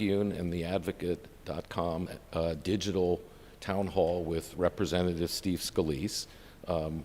Tribune and theadvocate.com digital town hall with Representative Steve Scalise.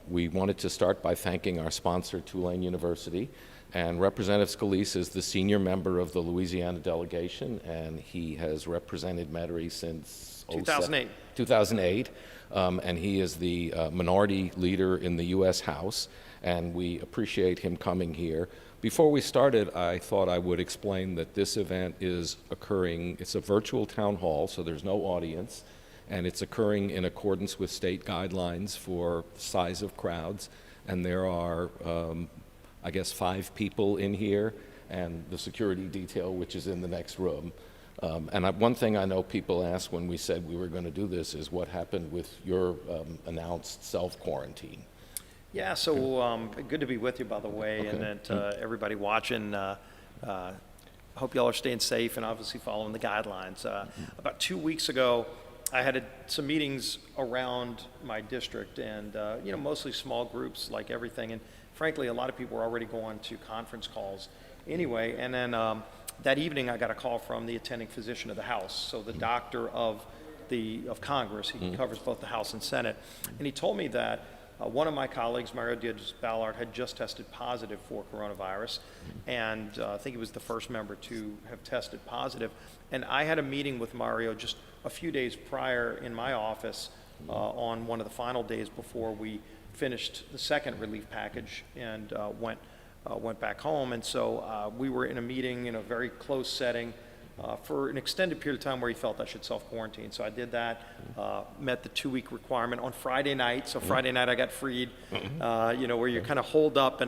We wanted to start by thanking our sponsor, Tulane University. And Representative Scalise is the senior member of the Louisiana delegation, and he has represented Metairie since 2008. 2008, and he is the minority leader in the U.S. House, and we appreciate him coming here. Before we started, I thought I would explain that this event is occurring, it's a virtual town hall, so there's no audience, and it's occurring in accordance with state guidelines for size of crowds, and there are I guess 5 people in here and the security detail, which is in the next room. One thing I know people asked when we said we were going to do this is what happened with your announced self-quarantine. Yeah, so good to be with you, by the way, Okay. and that everybody watching, hope y'all are staying safe and obviously following the guidelines. About 2 weeks ago, I had some meetings around my district, and mostly small groups like everything, and frankly, a lot of people were already going to conference calls anyway. And then that evening, I got a call from the attending physician of the House, so the doctor of Congress. He covers both the House and Senate, and he told me that one of my colleagues, Mario Diaz-Balart, had just tested positive for coronavirus, and I think he was the first member to have tested positive. And I had a meeting with Mario just a few days prior in my office on one of the final days before we finished the second relief package and went back home. And so we were in a meeting in a very close setting for an extended period of time where he felt I should self-quarantine. So I did that, met the 2-week requirement on Friday night. So Friday night I got freed, where you're kind of holed up in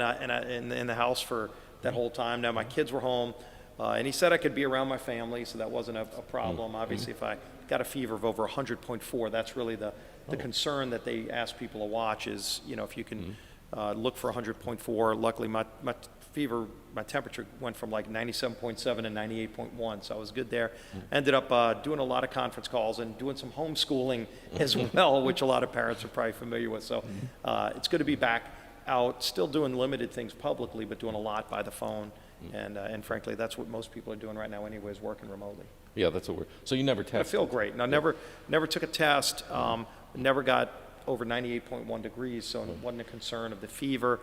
the house for that whole time. Now my kids were home, and he said I could be around my family, so that wasn't a problem. Obviously, if I got a fever of over 100.4, that's really the concern that they ask people to watch is, if you can look for 100.4. Luckily, my temperature went from like 97.7 to 98.1, so I was good there. Ended up doing a lot of conference calls and doing some homeschooling as well, which a lot of parents are probably familiar with. So it's good to be back out, still doing limited things publicly, but doing a lot by the phone. And frankly, that's what most people are doing right now anyways, working remotely. Yeah, that's what we're, so you never tested? I feel great. Now, never took a test, never got over 98.1 degrees, so it wasn't a concern of the fever,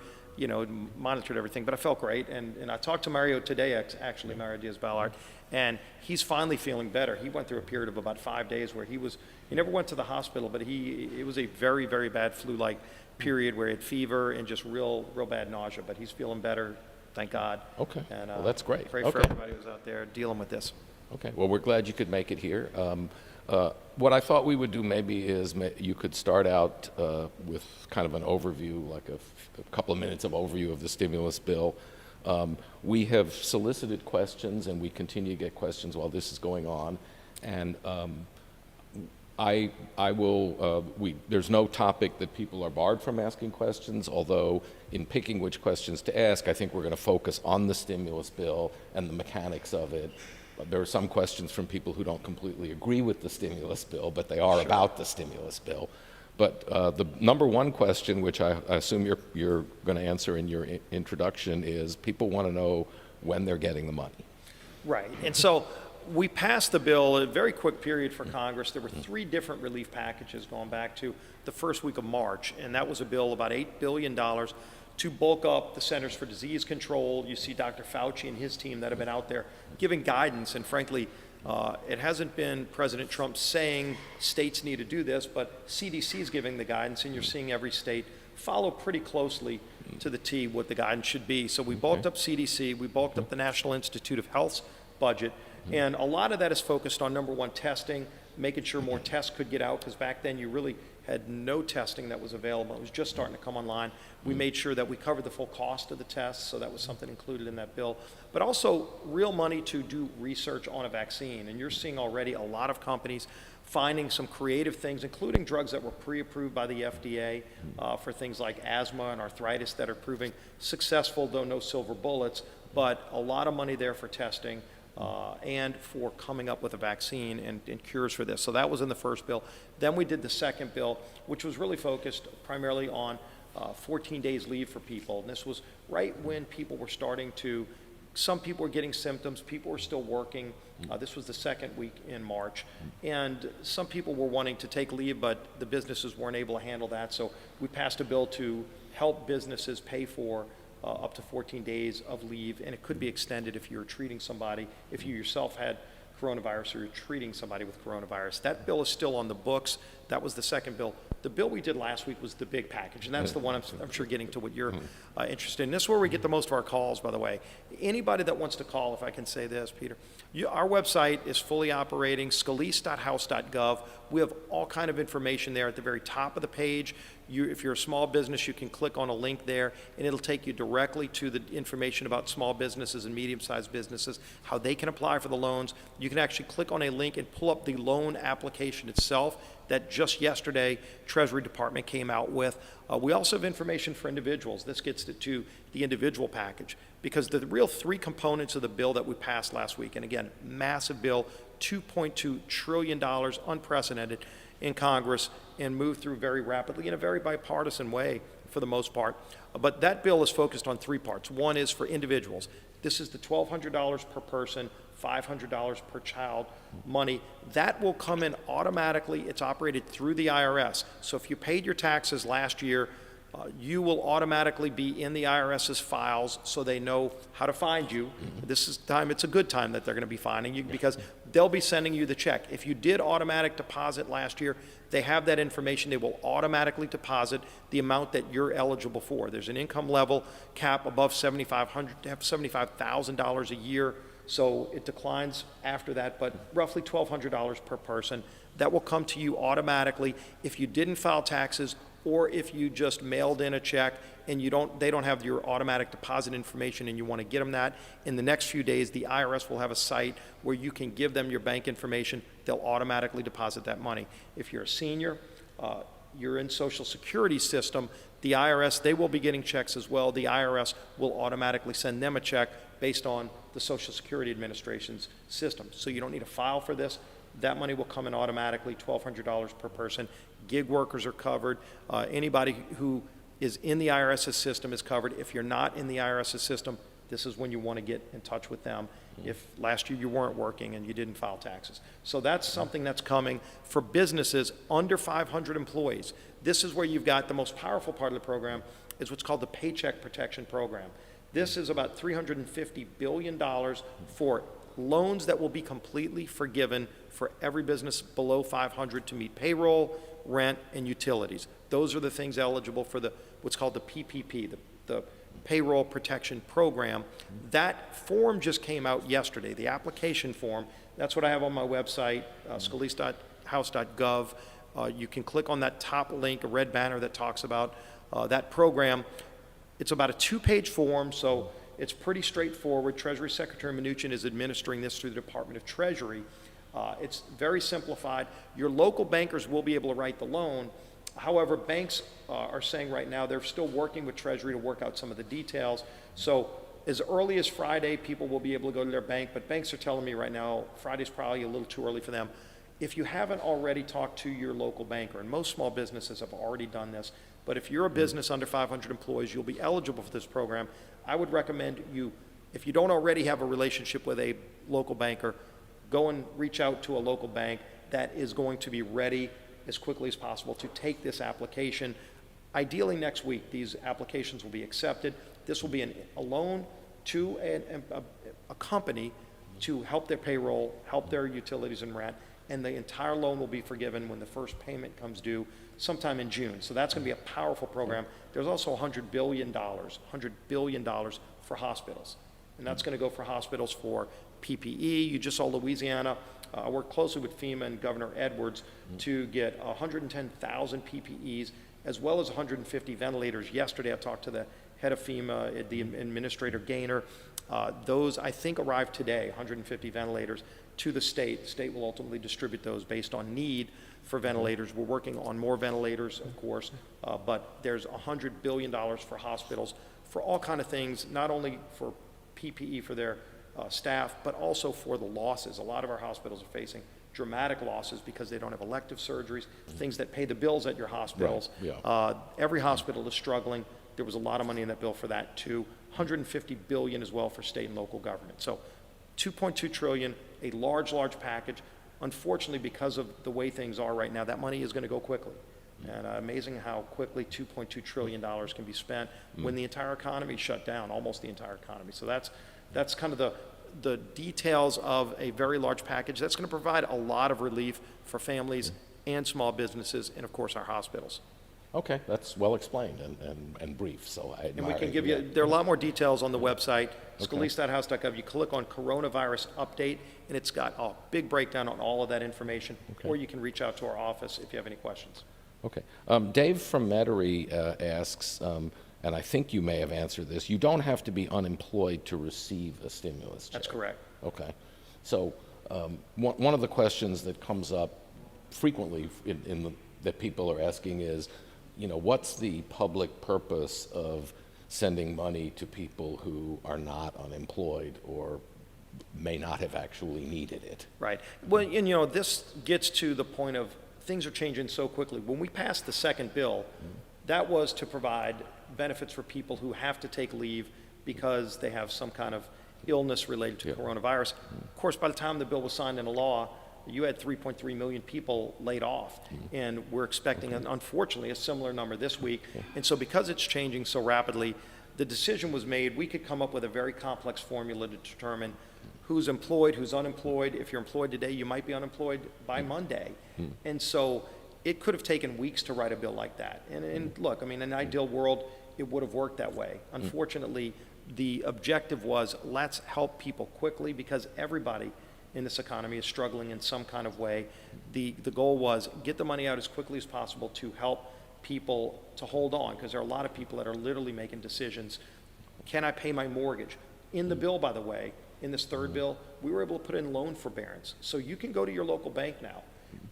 monitored everything, but I felt great. And I talked to Mario today, actually, Mario Diaz-Balart, and he's finally feeling better. He went through a period of about 5 days where he never went to the hospital, but it was a very, very bad flu-like period where he had fever and just real bad nausea, but he's feeling better, thank God. Okay, and, well, that's great. Pray for everybody who's out there dealing with this. Okay, well, we're glad you could make it here. What I thought we would do maybe is you could start out with kind of an overview, like a couple of minutes of overview of the stimulus bill. We have solicited questions, and we continue to get questions while this is going on. And there's no topic that people are barred from asking questions, although in picking which questions to ask, I think we're going to focus on the stimulus bill and the mechanics of it. There are some questions from people who don't completely agree with the stimulus bill, but they are about the stimulus bill. But the number one question, which I assume you're going to answer in your introduction, is people want to know when they're getting the money. Right, and so we passed the bill in a very quick period for Congress. There were 3 different relief packages going back to the first week of March, and that was a bill about $8 billion to bulk up the Centers for Disease Control. You see Dr. Fauci and his team that have been out there giving guidance, and frankly, it hasn't been President Trump saying states need to do this, but CDC is giving the guidance, and you're seeing every state follow pretty closely to the T what the guidance should be. So we bulked up CDC, we bulked up the National Institute of Health's budget, and a lot of that is focused on, number one, testing, making sure more tests could get out, because back then you really had no testing that was available. It was just starting to come online. We made sure that we covered the full cost of the tests, so that was something included in that bill. But also real money to do research on a vaccine. And you're seeing already a lot of companies finding some creative things, including drugs that were pre-approved by the FDA for things like asthma and arthritis that are proving successful, though no silver bullets, but a lot of money there for testing. And for coming up with a vaccine and cures for this. So that was in the first bill. Then we did the second bill, which was really focused primarily on 14 days leave for people. And this was right when people were starting to some people were getting symptoms, people were still working. This was the second week in March. And some people were wanting to take leave, but the businesses weren't able to handle that. So we passed a bill to help businesses pay for up to 14 days of leave, and it could be extended if you're treating somebody, if you yourself had coronavirus or you're treating somebody with coronavirus. That bill is still on the books. That was the second bill. The bill we did last week was the big package, and that's the one I'm sure getting to what you're interested in. This is where we get the most of our calls, by the way. Anybody that wants to call, if I can say this, Peter, our website is fully operating, scalise.house.gov. We have all kind of information there at the very top of the page. If you're a small business, you can click on a link there, and it'll take you directly to the information about small businesses and medium-sized businesses, how they can apply for the loans. You can actually click on a link and pull up the loan application itself that just yesterday Treasury Department came out with. We also have information for individuals. This gets to the individual package, because the real three components of the bill that we passed last week, and again, massive bill, $2.2 trillion, unprecedented in Congress, and moved through very rapidly in a very bipartisan way for the most part. But that bill is focused on three parts. One is for individuals. This is the $1,200 per person, $500 per child money. That will come in automatically. It's operated through the IRS. So if you paid your taxes last year, you will automatically be in the IRS's files so they know how to find you. This is time, it's a good time that they're going to be finding you, because they'll be sending you the check. If you did automatic deposit last year, they have that information. They will automatically deposit the amount that you're eligible for. There's an income level cap above $75,000 a year, so it declines after that, but roughly $1,200 per person. That will come to you automatically if you didn't file taxes, or if you just mailed in a check and they don't have your automatic deposit information and you want to get them that. In the next few days, the IRS will have a site where you can give them your bank information. They'll automatically deposit that money. If you're a senior, you're in Social Security system, the IRS, they will be getting checks as well. The IRS will automatically send them a check based on the Social Security Administration's system. So you don't need to file for this. That money will come in automatically, $1,200 per person. Gig workers are covered. Anybody who is in the IRS's system is covered. If you're not in the IRS's system, this is when you want to get in touch with them if last year you weren't working and you didn't file taxes. So that's something that's coming for businesses under 500 employees. This is where you've got the most powerful part of the program, is what's called the Paycheck Protection Program. This is about $350 billion for loans that will be completely forgiven for every business below 500 to meet payroll, rent, and utilities. Those are the things eligible for what's called the PPP, the Payroll Protection Program. That form just came out yesterday, the application form. That's what I have on my website, scalise.house.gov. You can click on that top link, a red banner that talks about that program. It's about a 2-page form, so it's pretty straightforward. Treasury Secretary Mnuchin is administering this through the Department of Treasury. It's very simplified. Your local bankers will be able to write the loan. However, banks are saying right now they're still working with Treasury to work out some of the details. So as early as Friday, people will be able to go to their bank, but banks are telling me right now Friday's probably a little too early for them. If you haven't already talked to your local banker, and most small businesses have already done this, but if you're a business under 500 employees, you'll be eligible for this program. I would recommend you, if you don't already have a relationship with a local banker, go and reach out to a local bank that is going to be ready as quickly as possible to take this application. Ideally next week, these applications will be accepted. This will be a loan to a company to help their payroll, help their utilities and rent, and the entire loan will be forgiven when the first payment comes due sometime in June. So that's going to be a powerful program. There's also $100 billion for hospitals, and that's going to go for hospitals for PPE. You just saw Louisiana. I worked closely with FEMA and Governor Edwards to get 110,000 PPEs, as well as 150 ventilators. Yesterday, I talked to the head of FEMA, the Administrator Gaynor. Those, I think, arrived today, 150 ventilators to the state. The state will ultimately distribute those based on need for ventilators. We're working on more ventilators, of course, but there's $100 billion for hospitals for all kind of things, not only for PPE for their staff, but also for the losses. A lot of our hospitals are facing dramatic losses because they don't have elective surgeries, things that pay the bills at your hospitals. Right. Yeah. Every hospital is struggling. There was a lot of money in that bill for that too. 150 billion as well for state and local government. So 2.2 trillion, a large package. Unfortunately, because of the way things are right now, that money is going to go quickly. And amazing how quickly $2.2 trillion can be spent when the entire economy shut down, almost the entire economy. So that's kind of the details of a very large package that's going to provide a lot of relief for families and small businesses and, of course, our hospitals. Okay, that's well explained and brief, so I admire And we can it. give you, there are a lot more details on the website, scalise.house.gov. You click on coronavirus update, and it's got a big breakdown on all of that information, or you can reach out to our office if you have any questions. Okay. Dave from Metairie asks, and I think you may have answered this, you don't have to be unemployed to receive a stimulus check. That's correct. Okay. So one of the questions that comes up frequently that people are asking is, what's the public purpose of sending money to people who are not unemployed or may not have actually needed it? Right. Well, and this gets to the point of things are changing so quickly. When we passed the second bill, that was to provide benefits for people who have to take leave because they have some kind of illness related to coronavirus. Of course, by the time the bill was signed into law, you had 3.3 million people laid off, and we're expecting, unfortunately, a similar number this week. And so because it's changing so rapidly, the decision was made, we could come up with a very complex formula to determine who's employed, who's unemployed. If you're employed today, you might be unemployed by Monday. And so it could have taken weeks to write a bill like that. And look, I mean, in an ideal world, it would have worked that way. Unfortunately, the objective was, let's help people quickly because everybody in this economy is struggling in some kind of way. The goal was get the money out as quickly as possible to help people to hold on, because there are a lot of people that are literally making decisions. Can I pay my mortgage? In the bill, by the way, in this third bill, we were able to put in loan forbearance. So you can go to your local bank now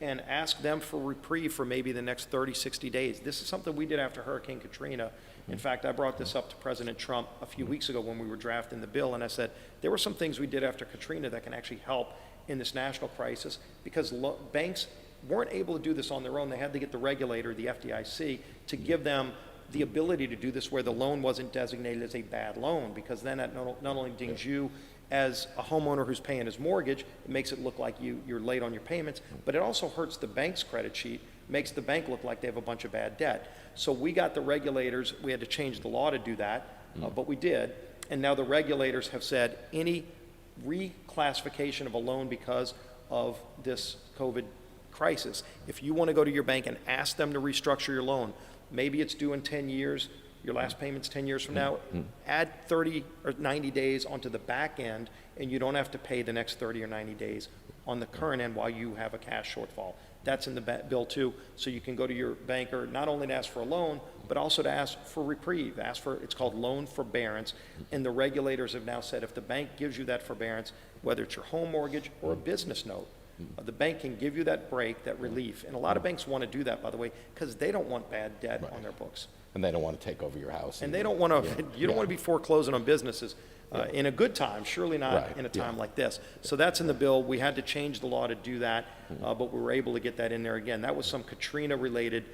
and ask them for reprieve for maybe the next 30, 60 days. This is something we did after Hurricane Katrina. In fact, I brought this up to President Trump a few weeks ago when we were drafting the bill, and I said, there were some things we did after Katrina that can actually help in this national crisis, because banks weren't able to do this on their own. They had to get the regulator, the FDIC, to give them the ability to do this where the loan wasn't designated as a bad loan, because then that not only dings you as a homeowner who's paying his mortgage, it makes it look like you're late on your payments, but it also hurts the bank's credit sheet, makes the bank look like they have a bunch of bad debt. So we got the regulators, we had to change the law to do that, but we did, and now the regulators have said any reclassification of a loan because of this COVID crisis, if you want to go to your bank and ask them to restructure your loan, maybe it's due in 10 years, your last payment's 10 years from now, add 30 or 90 days onto the back end, and you don't have to pay the next 30 or 90 days on the current end while you have a cash shortfall. That's in the bill too, so you can go to your banker not only to ask for a loan, but also to ask for reprieve, it's called loan forbearance, and the regulators have now said if the bank gives you that forbearance, whether it's your home mortgage or a business note, the bank can give you that break, that relief, and a lot of banks want to do that, by the way, because they don't want bad debt on their books. And they don't want to take over your house. And they don't want to, you don't want to be foreclosing on businesses in a good time, surely not in a time like this. So that's in the bill. We had to change the law to do that, but we were able to get that in there again. That was some Katrina-related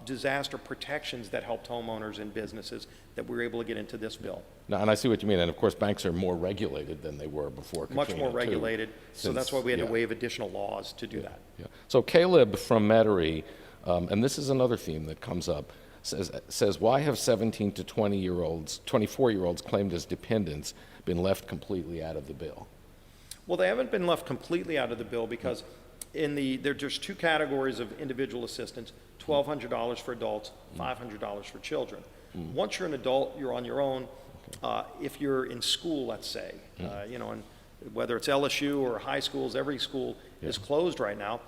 disaster protections that helped homeowners and businesses that we were able to get into this bill. Now, and I see what you mean, and of course banks are more regulated than they were before Katrina. Much more regulated, so that's why we had to yeah. waive additional laws to do that. Yeah. So Caleb from Metairie, and this is another theme that comes up, says why have 17 to 24-year-olds claimed as dependents been left completely out of the bill? Well, they haven't been left completely out of the bill because there's just two categories of individual assistance, $1,200 for adults, $500 for children. Once you're an adult, you're on your own. If you're in school, let's say, and whether it's LSU or high schools, every school is closed right now,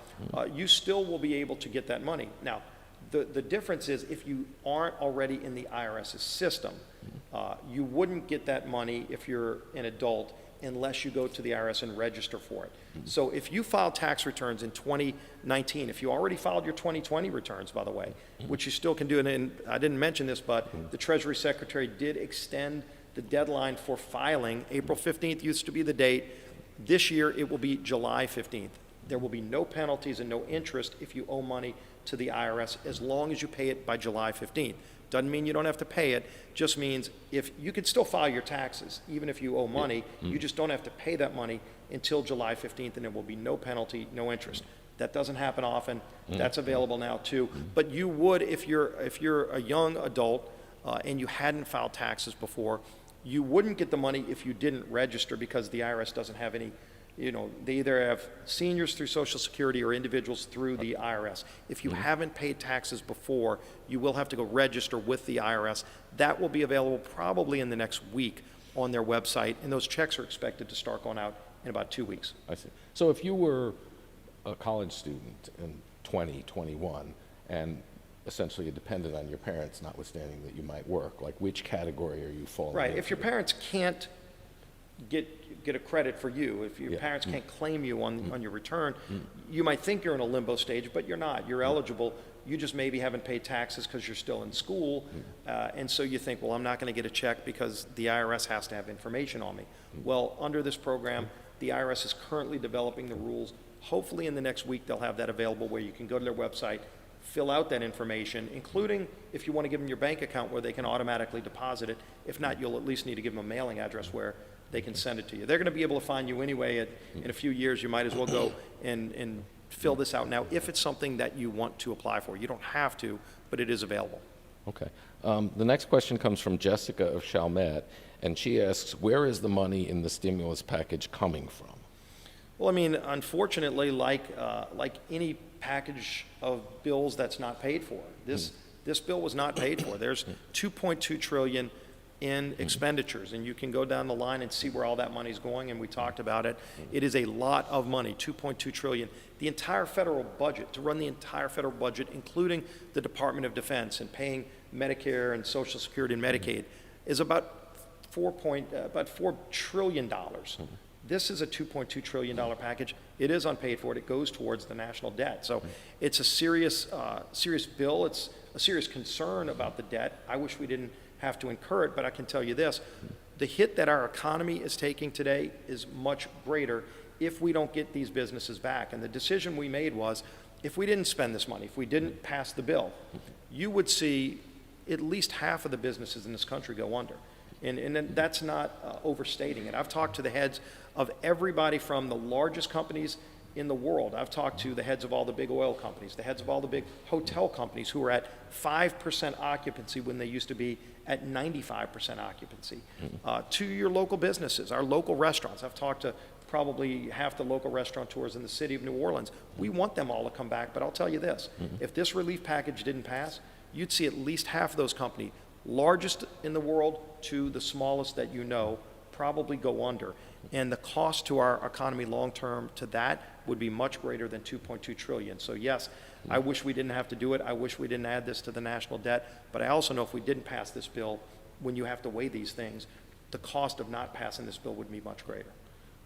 you still will be able to get that money. Now, the difference is if you aren't already in the IRS's system, you wouldn't get that money if you're an adult unless you go to the IRS and register for it. So if you file tax returns in 2019, if you already filed your 2020 returns, by the way, which you still can do, and I didn't mention this, but the Treasury Secretary did extend the deadline for filing. April 15th used to be the date. This year it will be July 15th. There will be no penalties and no interest if you owe money to the IRS as long as you pay it by July 15th. Doesn't mean you don't have to pay it, just means if you could still file your taxes, even if you owe money, you just don't have to pay that money until July 15th, and there will be no penalty, no interest. That doesn't happen often. That's available now too. But you would, if you're a young adult and you hadn't filed taxes before, you wouldn't get the money if you didn't register, because the IRS doesn't have any, they either have seniors through Social Security or individuals through the IRS. If you haven't paid taxes before, you will have to go register with the IRS. That will be available probably in the next week on their website, and those checks are expected to start going out in about 2 weeks. I see. So if you were a college student in 2021 and essentially dependent on your parents, notwithstanding that you might work, like which category are you falling Right. into? If your parents can't get a credit for you, if your parents can't claim you on your return, you might think you're in a limbo stage, but you're not. You're eligible. You just maybe haven't paid taxes because you're still in school, and so you think, well, I'm not going to get a check because the IRS has to have information on me. Well, under this program, the IRS is currently developing the rules. Hopefully in the next week they'll have that available where you can go to their website, fill out that information, including if you want to give them your bank account where they can automatically deposit it. If not, you'll at least need to give them a mailing address where they can send it to you. They're going to be able to find you anyway. In a few years, you might as well go and fill this out now if it's something that you want to apply for. You don't have to, but it is available. Okay. The next question comes from Jessica of Chalmette, and she asks, where is the money in the stimulus package coming from? Well, I mean, unfortunately, like any package of bills that's not paid for, this bill was not paid for. There's $2.2 trillion in expenditures, and you can go down the line and see where all that money's going, and we talked about it. It is a lot of money, $2.2 trillion. The entire federal budget, to run the entire federal budget, including the Department of Defense and paying Medicare and Social Security and Medicaid, is about $4 trillion. This is a $2.2 trillion package. It is unpaid for. It goes towards the national debt. So it's a serious bill. It's a serious concern about the debt. I wish we didn't have to incur it, but I can tell you this. The hit that our economy is taking today is much greater if we don't get these businesses back. And the decision we made was, if we didn't spend this money, if we didn't pass the bill, you would see at least half of the businesses in this country go under. And that's not overstating it. I've talked to the heads of everybody from the largest companies in the world. I've talked to the heads of all the big oil companies, the heads of all the big hotel companies who are at 5% occupancy when they used to be at 95% occupancy. To your local businesses, our local restaurants. I've talked to probably half the local restaurateurs in the city of New Orleans. We want them all to come back, but I'll tell you this. If this relief package didn't pass, you'd see at least half of those companies, largest in the world to the smallest that you know, probably go under. And the cost to our economy long-term to that would be much greater than $2.2 trillion. So yes, I wish we didn't have to do it. I wish we didn't add this to the national debt. But I also know if we didn't pass this bill, when you have to weigh these things, the cost of not passing this bill would be much greater.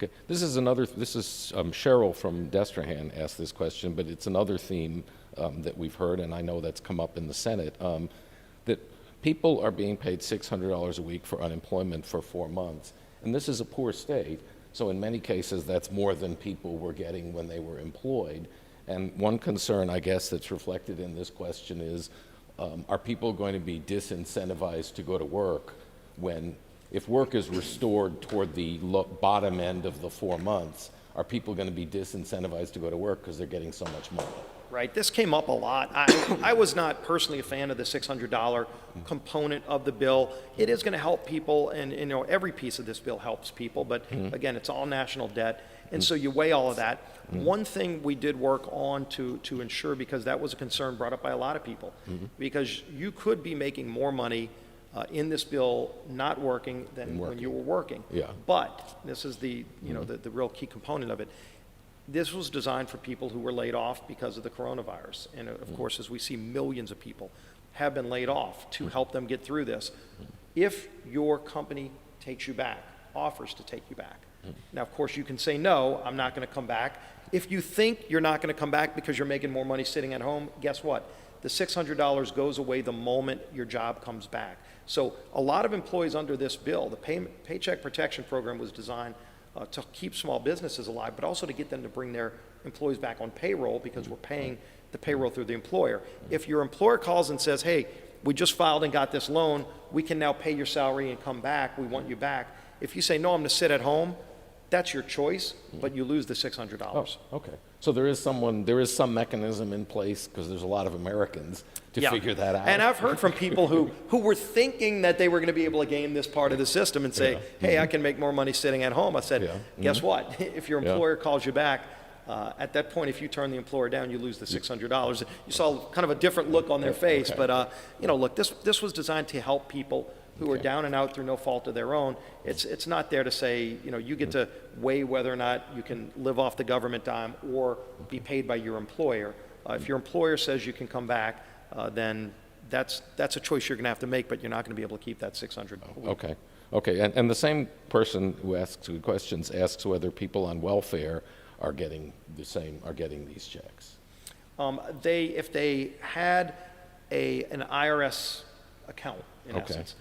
Okay. This is Cheryl from Destrehan asked this question, but it's another theme that we've heard, and I know that's come up in the Senate, that people are being paid $600 a week for unemployment for 4 months. And this is a poor state, so in many cases that's more than people were getting when they were employed. And one concern, I guess, that's reflected in this question is, are people going to be disincentivized to go to work when, if work is restored toward the bottom end of the 4 months, are people going to be disincentivized to go to work because they're getting so much money? Right, this came up a lot. I was not personally a fan of the $600 component of the bill. It is going to help people, and every piece of this bill helps people, but again, it's all national debt, and so you weigh all of that. One thing we did work on to ensure, because that was a concern brought up by a lot of people, because you could be making more money in this bill not working than when you were working. Yeah. But this is the real key component of it. This was designed for people who were laid off because of the coronavirus. And of course, as we see, millions of people have been laid off to help them get through this. If your company takes you back, offers to take you back. Now, of course, you can say, no, I'm not going to come back. If you think you're not going to come back because you're making more money sitting at home, guess what? The $600 goes away the moment your job comes back. So a lot of employees under this bill, the Paycheck Protection Program was designed to keep small businesses alive, but also to get them to bring their employees back on payroll, because we're paying the payroll through the employer. If your employer calls and says, hey, we just filed and got this loan, we can now pay your salary and come back, we want you back. If you say, no, I'm going to sit at home, that's your choice, but you lose the $600. Oh, okay. So there is some mechanism in place, because there's a lot of Americans to figure that out. And I've heard from people who were thinking that they were going to be able to game this part of the system and say, hey, I can make more money sitting at home. I said, guess what? If your employer calls you back, at that point, if you turn the employer down, you lose the $600. You saw kind of a different look on their face, but look, this was designed to help people who are down and out through no fault of their own. It's not there to say, you get to weigh whether or not you can live off the government dime or be paid by your employer. If your employer says you can come back, then that's a choice you're going to have to make, but you're not going to be able to keep that $600. Okay. And the same person who asks the questions asks whether people on welfare are getting these checks. If they had an IRS account, in essence,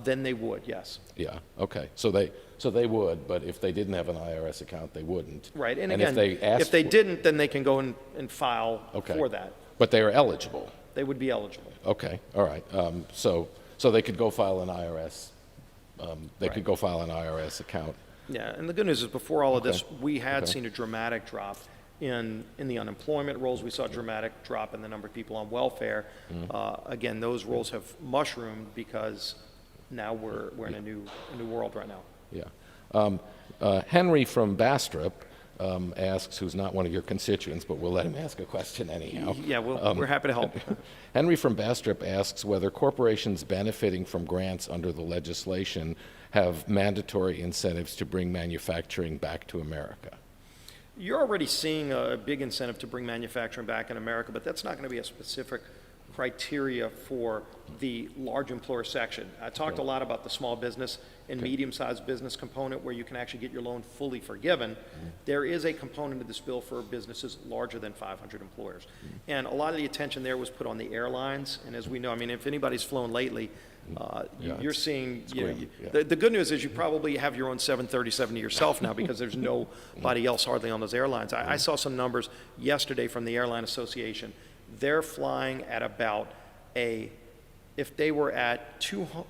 then they would, yes. Yeah. Okay. So they would, but if they didn't have an IRS account, they wouldn't. Right. And again, if they didn't, then they can go and file for that. But they are eligible. They would be eligible. Okay. All right. So they could go file an IRS. They could go file an IRS account. Yeah. And the good news is, before all of this, we had seen a dramatic drop in the unemployment rolls. We saw a dramatic drop in the number of people on welfare. Again, those rolls have mushroomed because now we're in a new world right now. Yeah. Henry from Bastrop asks, who's not one of your constituents, but we'll let him ask a question anyhow. Yeah, we're happy to help. Henry from Bastrop asks whether corporations benefiting from grants under the legislation have mandatory incentives to bring manufacturing back to America. You're already seeing a big incentive to bring manufacturing back in America, but that's not going to be a specific criteria for the large employer section. I talked a lot about the small business and medium-sized business component, where you can actually get your loan fully forgiven. There is a component of this bill for businesses larger than 500 employers. And a lot of the attention there was put on the airlines. And as we know, I mean, if anybody's flown lately, you're seeing, the good news is you probably have your own 737 to yourself now, because there's nobody else hardly on those airlines. I saw some numbers yesterday from the Airline Association. They're flying at about if they were at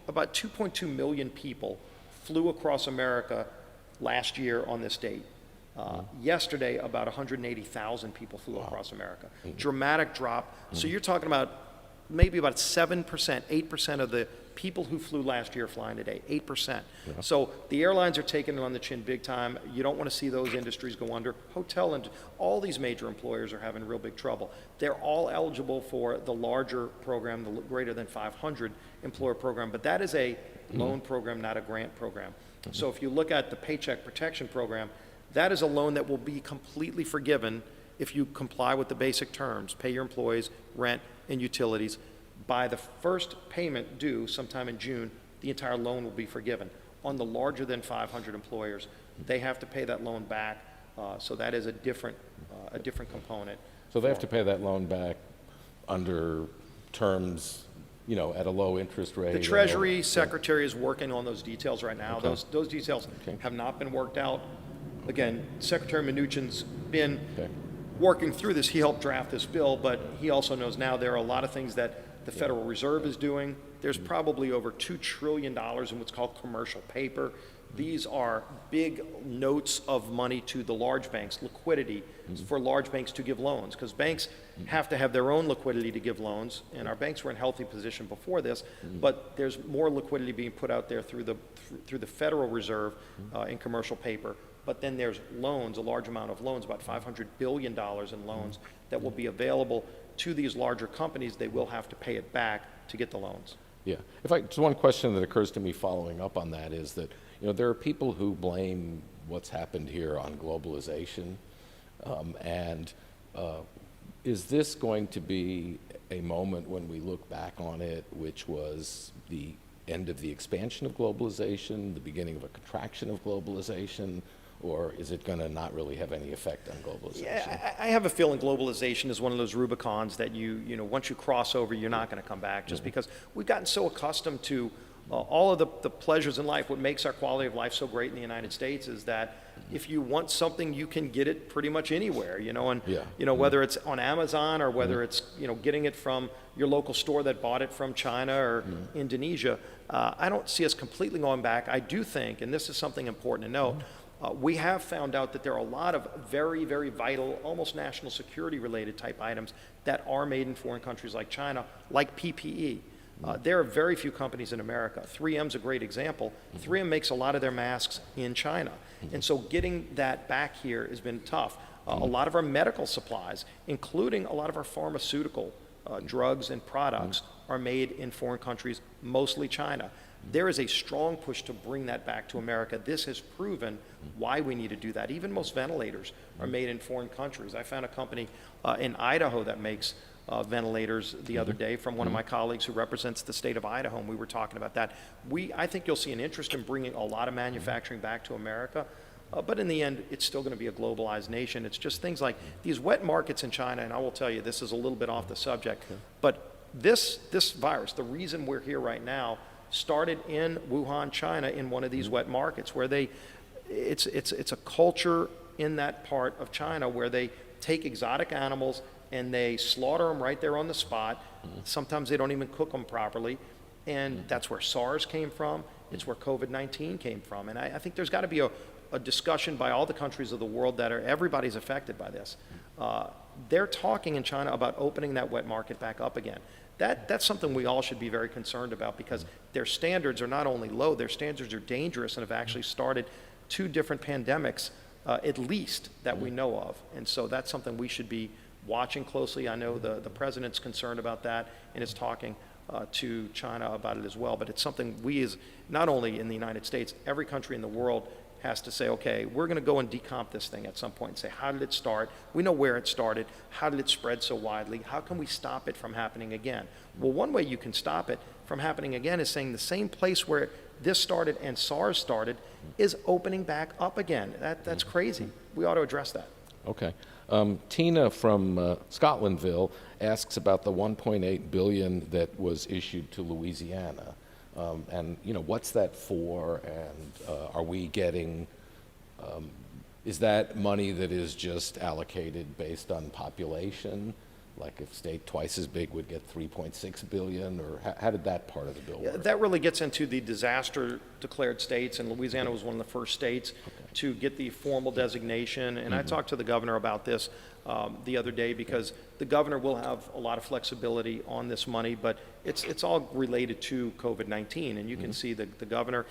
about 2.2 million people flew across America last year on this date. Yesterday, about 180,000 people flew across America. Dramatic drop. So you're talking about maybe about 7%, 8% of the people who flew last year flying today, 8%. So the airlines are taking it on the chin big time. You don't want to see those industries go under. Hotel and all these major employers are having real big trouble. They're all eligible for the larger program, the greater than 500 employer program, but that is a loan program, not a grant program. So if you look at the Paycheck Protection Program, that is a loan that will be completely forgiven if you comply with the basic terms, pay your employees, rent, and utilities. By the first payment due sometime in June, the entire loan will be forgiven. On the larger than 500 employers, they have to pay that loan back, so that is a different component. So they have to pay that loan back under terms, at a low interest rate. The Treasury Secretary is working on those details right now. Okay. Those details have not been worked out. Again, Secretary Mnuchin's been working through this. He helped draft this bill, but he also knows now there are a lot of things that the Federal Reserve is doing. There's probably over $2 trillion in what's called commercial paper. These are big notes of money to the large banks, liquidity for large banks to give loans, because banks have to have their own liquidity to give loans, and our banks were in healthy position before this, but there's more liquidity being put out there through the Federal Reserve in commercial paper. But then there's loans, a large amount of loans, about $500 billion in loans that will be available to these larger companies. They will have to pay it back to get the loans. Yeah. Just one question that occurs to me following up on that is that, there are people who blame what's happened here on globalization. Is this going to be a moment when we look back on it, which was the end of the expansion of globalization, the beginning of a contraction of globalization? Or is it going to not really have any effect on globalization? Yeah, I have a feeling globalization is one of those Rubicons that once you cross over, you're not going to come back, just because we've gotten so accustomed to all of the pleasures in life. What makes our quality of life so great in the United States is that if you want something, you can get it pretty much anywhere, and whether it's on Amazon or whether it's getting it from your local store that bought it from China or Indonesia. I don't see us completely going back. I do think, and this is something important to note, we have found out that there are a lot of very, very vital, almost national security related type items that are made in foreign countries like China, like PPE. There are very few companies in America. 3M's a great example. 3M makes a lot of their masks in China. And so getting that back here has been tough. A lot of our medical supplies, including a lot of our pharmaceutical drugs and products, are made in foreign countries, mostly China. There is a strong push to bring that back to America. This has proven why we need to do that. Even most ventilators are made in foreign countries. I found a company in Idaho that makes ventilators the other day from one of my colleagues who represents the state of Idaho, and we were talking about that. I think you'll see an interest in bringing a lot of manufacturing back to America, but in the end, it's still going to be a globalized nation. It's just things like these wet markets in China, and I will tell you, this is a little bit off the subject, but this virus, the reason we're here right now, started in Wuhan, China, in one of these wet markets where it's a culture in that part of China where they take exotic animals and they slaughter them right there on the spot. Sometimes they don't even cook them properly. And that's where SARS came from. It's where COVID-19 came from. And I think there's got to be a discussion by all the countries of the world that everybody's affected by this. They're talking in China about opening that wet market back up again. That's something we all should be very concerned about because their standards are not only low, their standards are dangerous and have actually started 2 different pandemics, at least, that we know of. And so that's something we should be watching closely. I know the president's concerned about that and is talking to China about it as well. But it's something we, as not only in the United States, every country in the world has to say, okay, we're going to go and decomp this thing at some point and say, how did it start? We know where it started. How did it spread so widely? How can we stop it from happening again? Well, one way you can stop it from happening again is saying the same place where this started and SARS started is opening back up again. That's crazy. We ought to address that. Okay. Tina from Scotlandville asks about the $1.8 billion that was issued to Louisiana. And what's that for? And are we getting? Is that money that is just allocated based on population? Like if state twice as big would get $3.6 billion, or how did that part of the bill work? That really gets into the disaster declared states, and Louisiana was one of the first states to get the formal designation. And I talked to the governor about this the other day because the governor will have a lot of flexibility on this money, but it's all related to COVID-19. And you can see that the governor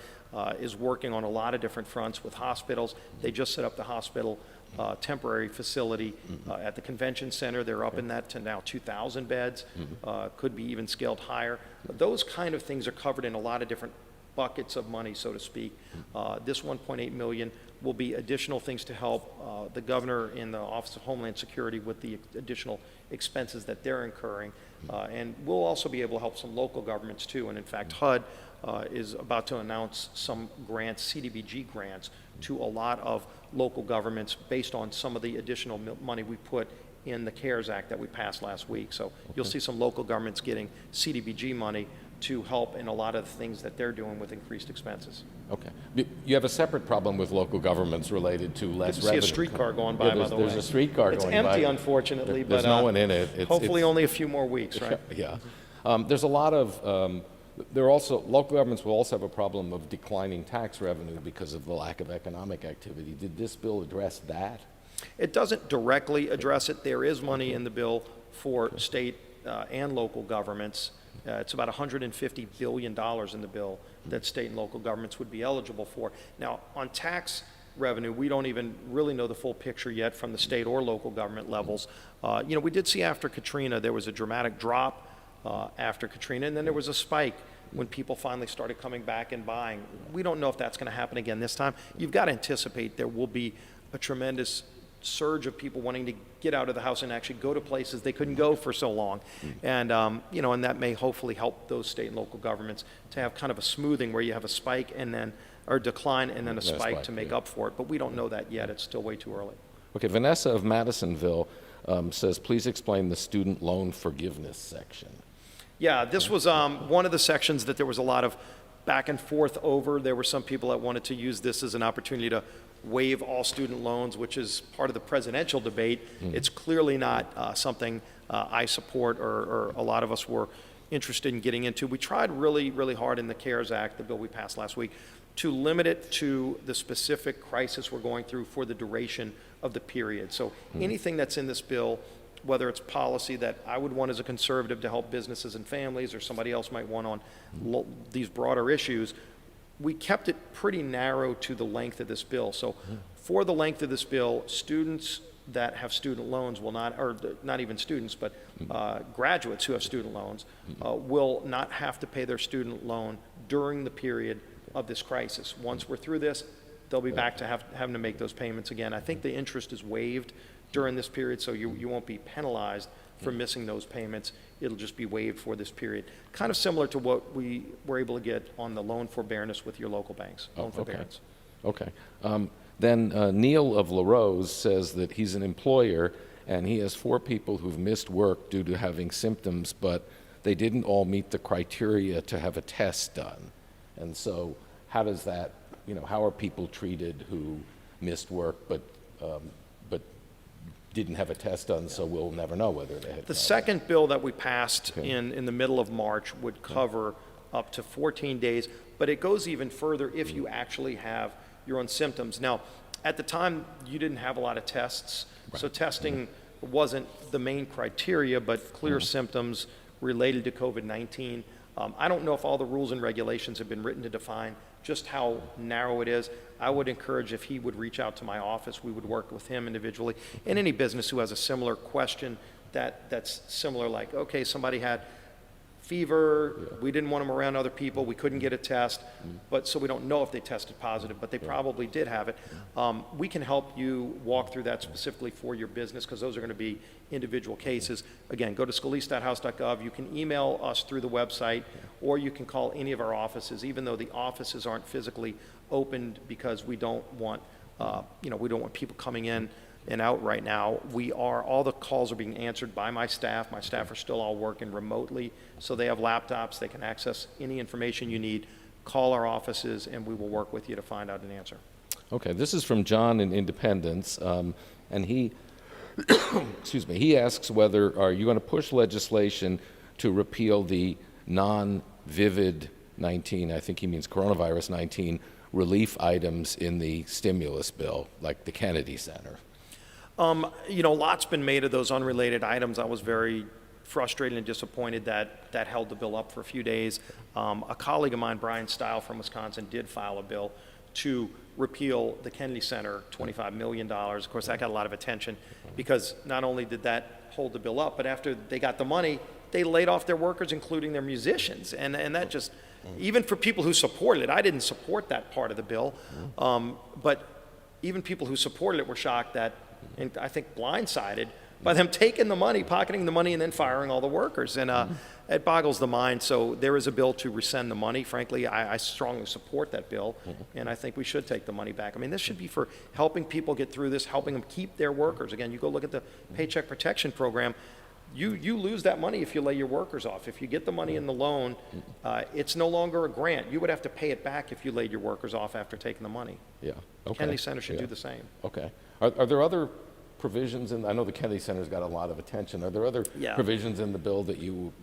is working on a lot of different fronts with hospitals. They just set up the hospital temporary facility at the convention center. They're up in that to now 2,000 beds, could be even scaled higher. But those kind of things are covered in a lot of different buckets of money, so to speak. This $1.8 million will be additional things to help the governor in the Office of Homeland Security with the additional expenses that they're incurring. And we'll also be able to help some local governments too. And in fact, HUD is about to announce some grants, CDBG grants, to a lot of local governments based on some of the additional money we put in the CARES Act that we passed last week. So you'll see some local governments getting CDBG money to help in a lot of the things that they're doing with increased expenses. Okay. You have a separate problem with local governments related to less revenue. I see a streetcar going by the way. There's a streetcar going by. It's empty, unfortunately, there's but no one in it. Hopefully only a few more weeks, right? Yeah. There's a lot of, local governments will also have a problem of declining tax revenue because of the lack of economic activity. Did this bill address that? It doesn't directly address it. There is money in the bill for state and local governments. It's about $150 billion in the bill that state and local governments would be eligible for. Now, on tax revenue, we don't even really know the full picture yet from the state or local government levels. We did see after Katrina, there was a dramatic drop after Katrina, and then there was a spike when people finally started coming back and buying. We don't know if that's going to happen again this time. You've got to anticipate there will be a tremendous surge of people wanting to get out of the house and actually go to places they couldn't go for so long. And, and that may hopefully help those state and local governments to have kind of a smoothing where you have a spike and then, or decline and then a spike to make up for it. But we don't know that yet. It's still way too early. Okay, Vanessa of Madisonville says, please explain the student loan forgiveness section. Yeah, this was one of the sections that there was a lot of back and forth over. There were some people that wanted to use this as an opportunity to waive all student loans, which is part of the presidential debate. It's clearly not something I support or a lot of us were interested in getting into. We tried really, really hard in the CARES Act, the bill we passed last week, to limit it to the specific crisis we're going through for the duration of the period. So anything that's in this bill, whether it's policy that I would want as a conservative to help businesses and families, or somebody else might want on these broader issues, we kept it pretty narrow to the length of this bill. So for the length of this bill, students that have student loans will not, or not even students, but graduates who have student loans will not have to pay their student loan during the period of this crisis. Once we're through this, they'll be back to having to make those payments again. I think the interest is waived during this period, so you won't be penalized for missing those payments. It'll just be waived for this period. Kind of similar to what we were able to get on the loan forbearance with your local banks. Loan forbearance. Okay. Then Neil of LaRose says that he's an employer and he has 4 people who've missed work due to having symptoms, but they didn't all meet the criteria to have a test done. And so how does that, how are people treated who missed work but didn't have a test done, so we'll never know whether they had The second bill that we passed in the middle of March would cover up to 14 days, but it goes even further if you actually have your own symptoms. Now, at the time, you didn't have a lot of tests, so testing wasn't the main criteria, but clear symptoms related to COVID-19. I don't know if all the rules and regulations have been written to define just how narrow it is. I would encourage if he would reach out to my office, we would work with him individually, and any business who has a similar question that's similar, like, okay, somebody had fever, we didn't want them around other people, we couldn't get a test, but so we don't know if they tested positive, but they probably did have it. We can help you walk through that specifically for your business, because those are going to be individual cases. Again, go to scalise.house.gov. You can email us through the website, or you can call any of our offices, even though the offices aren't physically opened, because we don't want, we don't want people coming in and out right now. All the calls are being answered by my staff. My staff are still all working remotely, so they have laptops. They can access any information you need. Call our offices, and we will work with you to find out an answer. Okay, this is from John in Independence, and he, excuse me, he asks whether, are you going to push legislation to repeal the non-vivid 19, I think he means coronavirus 19, relief items in the stimulus bill, like the Kennedy Center? Lots been made of those unrelated items. I was very frustrated and disappointed that held the bill up for a few days. A colleague of mine, Brian Stile from Wisconsin, did file a bill to repeal the Kennedy Center, $25 million. Of course, that got a lot of attention because not only did that hold the bill up, but after they got the money, they laid off their workers, including their musicians. And that just, even for people who supported it, I didn't support that part of the bill, but even people who supported it were shocked that, and I think blindsided by them taking the money, pocketing the money, and then firing all the workers. And it boggles the mind. So there is a bill to rescind the money. Frankly, I strongly support that bill, and I think we should take the money back. I mean, this should be for helping people get through this, helping them keep their workers. Again, you go look at the Paycheck Protection Program. You lose that money if you lay your workers off. If you get the money in the loan, it's no longer a grant. You would have to pay it back if you laid your workers off after taking the money. Yeah. Okay. Kennedy Center should do the same. Okay. Are there other provisions in, I know the Kennedy Center's got a lot of attention. Are there other provisions in the bill that you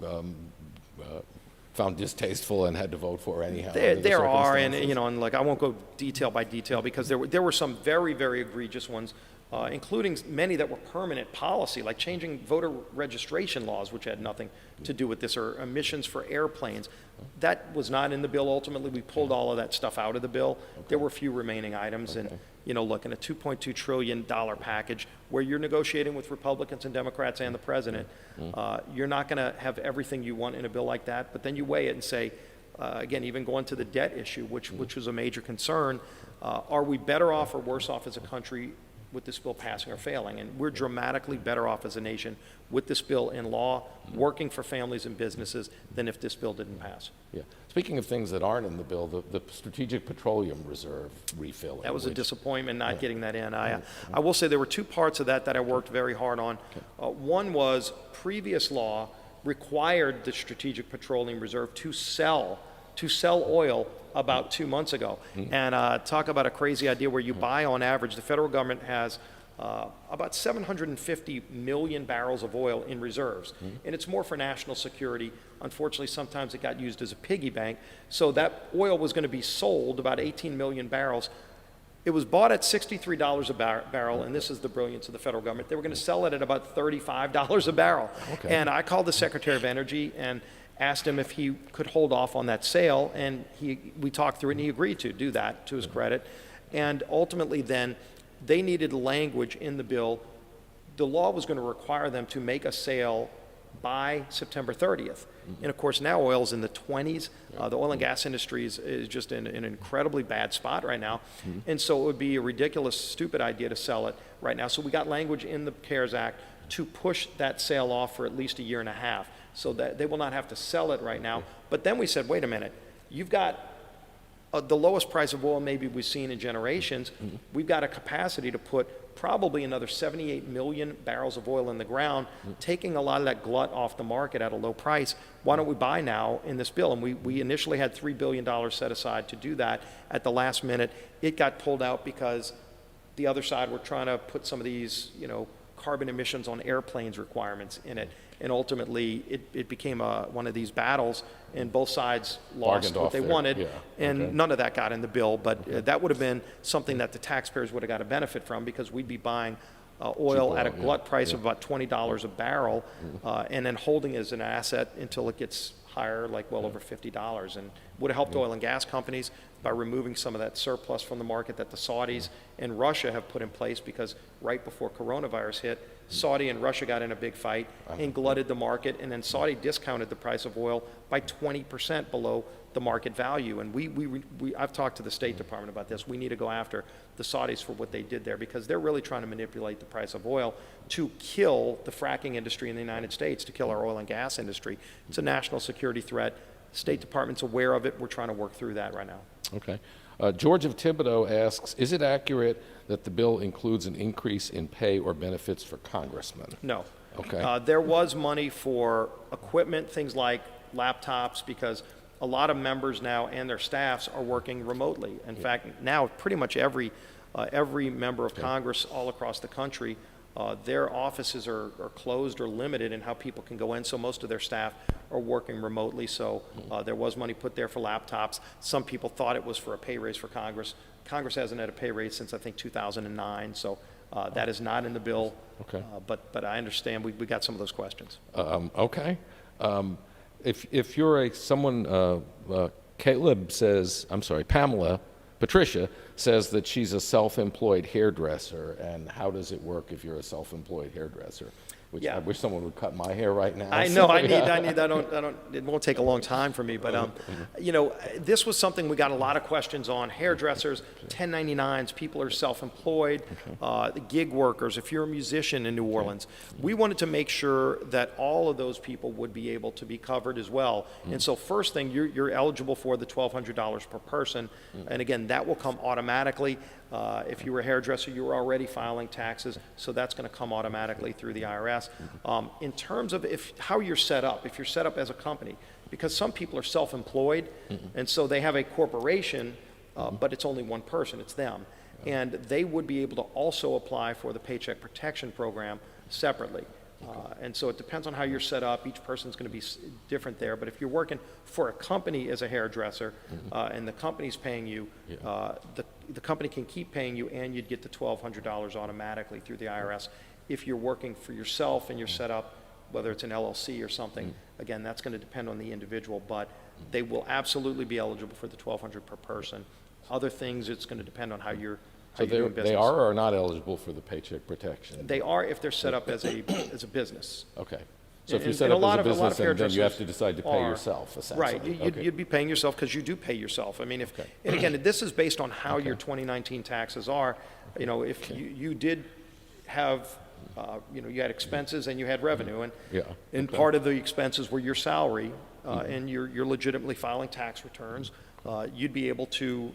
found distasteful and had to vote for anyhow? There are, and like I won't go detail by detail because there were some very, very egregious ones, including many that were permanent policy, like changing voter registration laws, which had nothing to do with this, or emissions for airplanes. That was not in the bill. Ultimately, we pulled all of that stuff out of the bill. There were a few remaining items, and look, in a $2.2 trillion package where you're negotiating with Republicans and Democrats and the president, you're not going to have everything you want in a bill like that, but then you weigh it and say, again, even going to the debt issue, which was a major concern, are we better off or worse off as a country with this bill passing or failing? And we're dramatically better off as a nation with this bill in law, working for families and businesses, than if this bill didn't pass. Yeah. Speaking of things that aren't in the bill, the Strategic Petroleum Reserve refilling. That was a disappointment not getting that in. I will say there were two parts of that I worked very hard on. One was previous law required the Strategic Petroleum Reserve to sell to sell oil about 2 months ago. And talk about a crazy idea where you buy on average, the federal government has about 750 million barrels of oil in reserves. And it's more for national security. Unfortunately, sometimes it got used as a piggy bank. So that oil was going to be sold, about 18 million barrels. It was bought at $63 a barrel, and this is the brilliance of the federal government. They were going to sell it at about $35 a barrel. Okay. And I called the Secretary of Energy and asked him if he could hold off on that sale, and we talked through it, and he agreed to do that, to his credit. And ultimately then, they needed language in the bill. The law was going to require them to make a sale by September 30th. And of course, now oil's in the 20s. The oil and gas industry is just in an incredibly bad spot right now. And so it would be a ridiculous, stupid idea to sell it right now. So we got language in the CARES Act to push that sale off for at least a year and a half, so that they will not have to sell it right now. But then we said, wait a minute, you've got the lowest price of oil maybe we've seen in generations. We've got a capacity to put probably another 78 million barrels of oil in the ground, taking a lot of that glut off the market at a low price. Why don't we buy now in this bill? And we initially had $3 billion set aside to do that. At the last minute, it got pulled out because the other side were trying to put some of these, carbon emissions on airplanes requirements in it. And ultimately, it became one of these battles, and both sides lost what they wanted, and none of that got in the bill. But that would have been something that the taxpayers would have got a benefit from, because we'd be buying oil at a glut price of about $20 a barrel, and then holding it as an asset until it gets higher, like well over $50, and would have helped oil and gas companies by removing some of that surplus from the market that the Saudis and Russia have put in place, because right before coronavirus hit, Saudi and Russia got in a big fight and glutted the market, and then Saudi discounted the price of oil by 20% below the market value. And I've talked to the State Department about this. We need to go after the Saudis for what they did there, because they're really trying to manipulate the price of oil to kill the fracking industry in the United States, to kill our oil and gas industry. It's a national security threat. The State Department's aware of it. We're trying to work through that right now. Okay. George of Thibodeau asks, is it accurate that the bill includes an increase in pay or benefits for congressmen? No. Okay. There was money for equipment, things like laptops, because a lot of members now and their staffs are working remotely. In fact, now pretty much every member of Congress all across the country, their offices are closed or limited in how people can go in, so most of their staff are working remotely. So there was money put there for laptops. Some people thought it was for a pay raise for Congress. Congress hasn't had a pay raise since, I think, 2009, so that is not in the bill. Okay. But I understand we got some of those questions. Okay. If you're Patricia says that she's a self-employed hairdresser, and how does it work if you're a self-employed hairdresser? Which I wish someone would cut my hair right now. I know, I need, it won't take a long time for me, but, this was something we got a lot of questions on. Hairdressers, 1099s, people who are self-employed, the gig workers, if you're a musician in New Orleans. We wanted to make sure that all of those people would be able to be covered as well. And so first thing, you're eligible for the $1,200 per person. And again, that will come automatically. If you were a hairdresser, you were already filing taxes, so that's going to come automatically through the IRS. In terms of how you're set up, if you're set up as a company, because some people are self-employed, and so they have a corporation, but it's only one person, it's them. And they would be able to also apply for the Paycheck Protection Program separately. And so it depends on how you're set up. Each person's going to be different there. But if you're working for a company as a hairdresser, and the company's paying you, the company can keep paying you, and you'd get the $1,200 automatically through the IRS. If you're working for yourself and you're set up, whether it's an LLC or something, again, that's going to depend on the individual, but they will absolutely be eligible for the $1,200 per person. Other things, it's going to depend on how you're doing business. They are or are not eligible for the Paycheck Protection? They are if they're set up as a business. Okay. So if you're set up as a business, then you have to decide to pay yourself, essentially. Right. You'd be paying yourself because you do pay yourself. I mean, and again, this is based on how your 2019 taxes are. If you did have, you had expenses and you had revenue, and part of the expenses were your salary, and you're legitimately filing tax returns, you'd be able to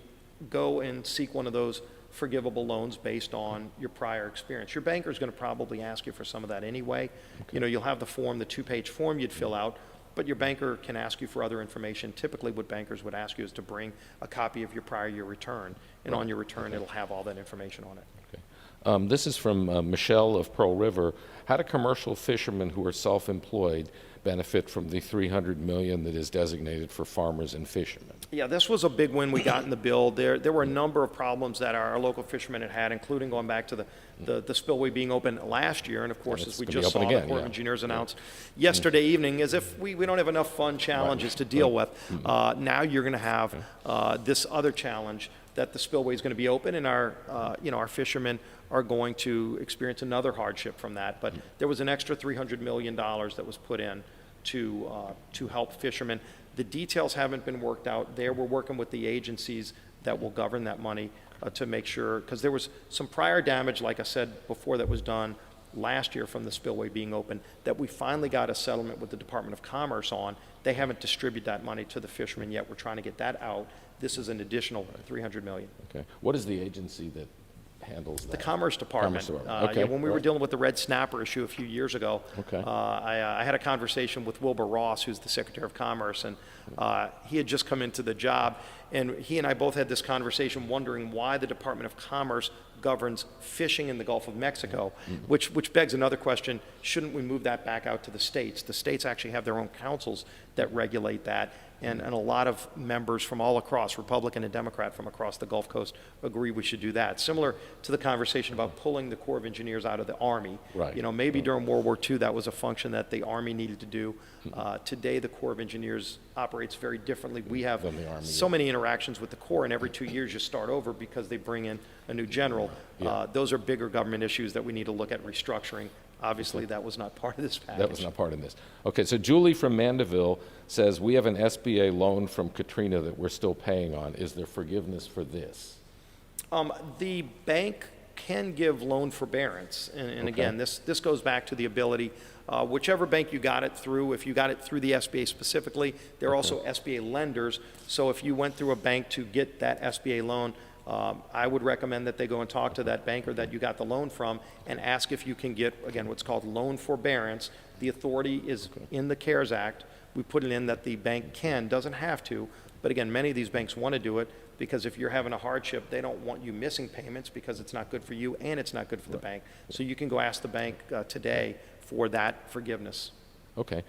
go and seek one of those forgivable loans based on your prior experience. Your banker is going to probably ask you for some of that anyway. You'll have the form, the 2-page form you'd fill out, but your banker can ask you for other information. Typically what bankers would ask you is to bring a copy of your prior year return, and on your return it'll have all that information on it. Okay. This is from Michelle of Pearl River. How do commercial fishermen who are self-employed benefit from the $300 million that is designated for farmers and fishermen? Yeah, this was a big win we got in the bill. There were a number of problems that our local fishermen had, including going back to the spillway being open last year, and of course, as we just saw, the Corps of Engineers announced yesterday evening, as if we don't have enough fun challenges to deal with. Now you're going to have this other challenge that the spillway is going to be open, and our fishermen are going to experience another hardship from that. But there was an extra $300 million that was put in to help fishermen. The details haven't been worked out there. We're working with the agencies that will govern that money to make sure, because there was some prior damage, like I said before, that was done last year from the spillway being open, that we finally got a settlement with the Department of Commerce on. They haven't distributed that money to the fishermen yet. We're trying to get that out. This is an additional $300 million. Okay. What is the agency that handles that? The Commerce Department. Okay. When we were dealing with the red snapper issue a few years ago, I had a conversation with Wilbur Ross, who's the Secretary of Commerce, and he had just come into the job, and he and I both had this conversation wondering why the Department of Commerce governs fishing in the Gulf of Mexico, which begs another question: shouldn't we move that back out to the states? The states actually have their own councils that regulate that, and a lot of members from all across, Republican and Democrat from across the Gulf Coast, agree we should do that. Similar to the conversation about pulling the Corps of Engineers out of the Army. Right. You know, maybe during World War II that was a function that the Army needed to do. Today the Corps of Engineers operates very differently. We have so many interactions with the Corps, and every 2 years you start over because they bring in a new general. Those are bigger government issues that we need to look at restructuring. Obviously, that was not part of this package. That was not part of this. Okay, so Julie from Mandeville says, we have an SBA loan from Katrina that we're still paying on. Is there forgiveness for this? The bank can give loan forbearance. And again, this goes back to the ability, whichever bank you got it through, if you got it through the SBA specifically, there are also SBA lenders. So if you went through a bank to get that SBA loan, I would recommend that they go and talk to that banker that you got the loan from and ask if you can get, again, what's called loan forbearance. The authority is in the CARES Act. We put it in that the bank doesn't have to, but again, many of these banks want to do it because if you're having a hardship, they don't want you missing payments because it's not good for you and it's not good for the bank. So you can go ask the bank today for that forgiveness. Okay.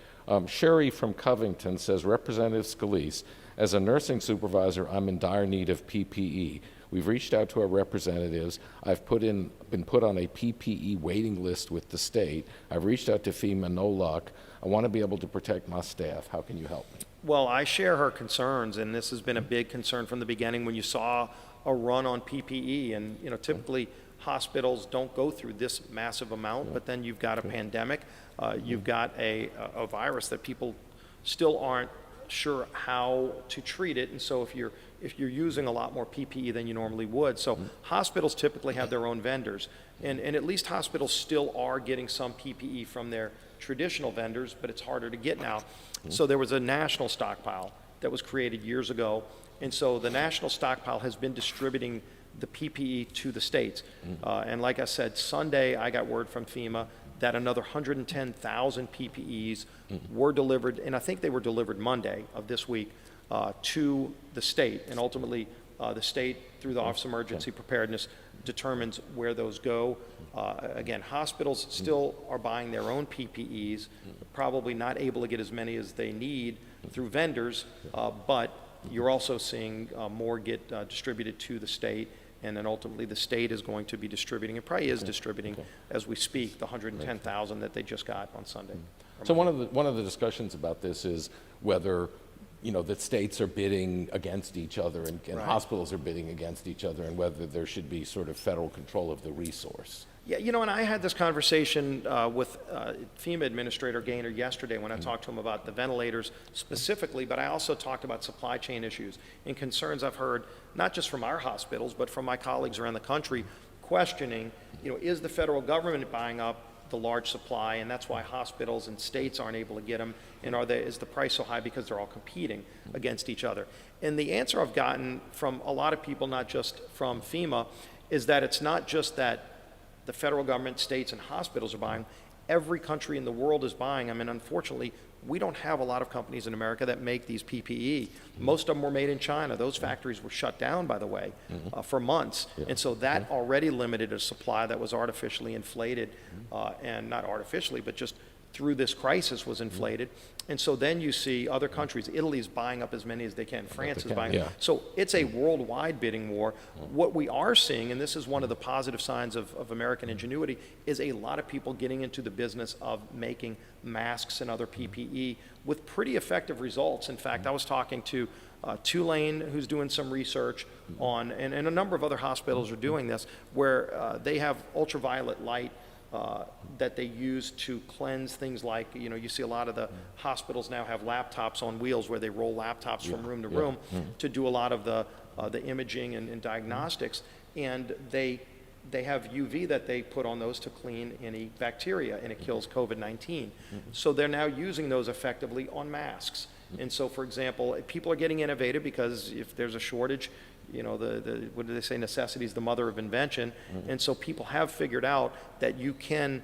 Sherry from Covington says, Representative Scalise, as a nursing supervisor, I'm in dire need of PPE. We've reached out to our representatives. I've been put on a PPE waiting list with the state. I've reached out to FEMA, no luck. I want to be able to protect my staff. How can you help me? Well, I share her concerns, and this has been a big concern from the beginning when you saw a run on PPE. And you know, typically hospitals don't go through this massive amount, but then you've got a pandemic, you've got a virus that people still aren't sure how to treat it, and so if you're using a lot more PPE than you normally would. So hospitals typically have their own vendors, and at least hospitals still are getting some PPE from their traditional vendors, but it's harder to get now. So there was a national stockpile that was created years ago, and so the national stockpile has been distributing the PPE to the states. And like I said, Sunday I got word from FEMA that another 110,000 PPEs were delivered, and I think they were delivered Monday of this week, to the state. And ultimately, the state, through the Office of Emergency Preparedness, determines where those go. Again, hospitals still are buying their own PPEs, probably not able to get as many as they need through vendors, but you're also seeing more get distributed to the state. And then ultimately the state is going to be distributing, it probably is distributing as we speak, the 110,000 that they just got on Sunday. So one of the discussions about this is whether, you know, that states are bidding against each other and hospitals are bidding against each other, and whether there should be sort of federal control of the resource. Yeah, you know, and I had this conversation with FEMA Administrator Gaynor yesterday when I talked to him about the ventilators specifically, but I also talked about supply chain issues and concerns I've heard, not just from our hospitals, but from my colleagues around the country, questioning, you know, is the federal government buying up the large supply, and that's why hospitals and states aren't able to get them, and is the price so high because they're all competing against each other? And the answer I've gotten from a lot of people, not just from FEMA, is that it's not just that the federal government, states, and hospitals are buying. every country in the world is buying. I mean, unfortunately, we don't have a lot of companies in America that make these PPE. Most of them were made in China. Those factories were shut down, by the way, for months. And so that already limited a supply that was artificially inflated, and not artificially, but just through this crisis was inflated. And so then you see other countries, Italy's buying up as many as they can, France is buying. So it's a worldwide bidding war. What we are seeing, and this is one of the positive signs of American ingenuity, is a lot of people getting into the business of making masks and other PPE with pretty effective results. In fact, I was talking to Tulane, who's doing some research on, and a number of other hospitals are doing this, where they have ultraviolet light that they use to cleanse things like, you see a lot of the hospitals now have laptops on wheels where they roll laptops from room to room to do a lot of the imaging and diagnostics, and they have UV that they put on those to clean any bacteria, and it kills COVID-19. So they're now using those effectively on masks. And so, for example, people are getting innovative because if there's a shortage, what do they say, necessity is the mother of invention. And so people have figured out that you can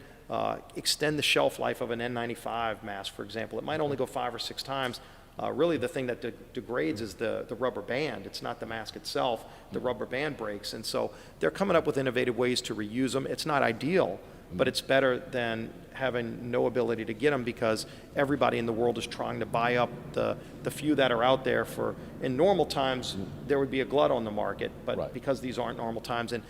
extend the shelf life of an N95 mask, for example. It might only go 5 or 6 times. Really the thing that degrades is the rubber band. It's not the mask itself. The rubber band breaks. And so they're coming up with innovative ways to reuse them. It's not ideal, but it's better than having no ability to get them, because everybody in the world is trying to buy up the few that are out there. In normal times, there would be a glut on the market, but because these aren't normal times, and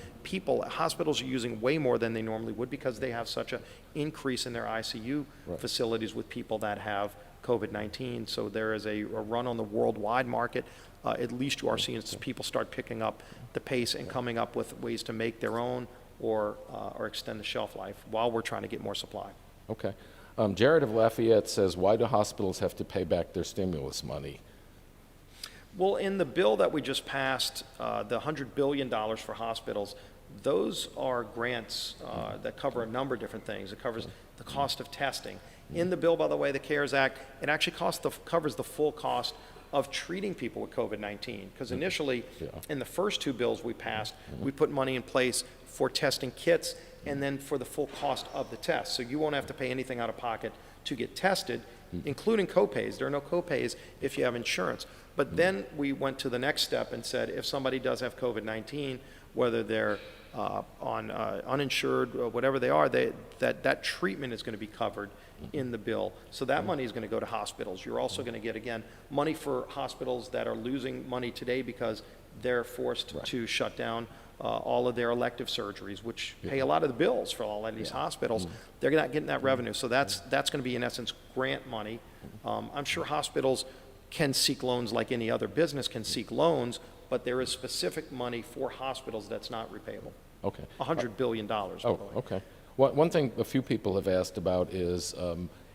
hospitals are using way more than they normally would because they have such an increase in their ICU facilities with people that have COVID-19. So there is a run on the worldwide market. At least you are seeing people start picking up the pace and coming up with ways to make their own or extend the shelf life while we're trying to get more supply. Okay. Jared of Lafayette says, why do hospitals have to pay back their stimulus money? Well, in the bill that we just passed, the $100 billion for hospitals, those are grants that cover a number of different things. It covers the cost of testing. In the bill, by the way, the CARES Act, it actually covers the full cost of treating people with COVID-19. Because initially, in the first 2 bills we passed, we put money in place for testing kits and then for the full cost of the test. So you won't have to pay anything out of pocket to get tested, including copays. There are no copays if you have insurance. But then we went to the next step and said, if somebody does have COVID-19, whether they're on uninsured or whatever they are, that treatment is going to be covered in the bill. So that money is going to go to hospitals. You're also going to get, again, money for hospitals that are losing money today because they're forced to shut down all of their elective surgeries, which pay a lot of the bills for all of these hospitals. They're not getting that revenue. So that's going to be, in essence, grant money. I'm sure hospitals can seek loans like any other business can seek loans, but there is specific money for hospitals that's not repayable. Okay. $100 billion. Okay. One thing a few people have asked about is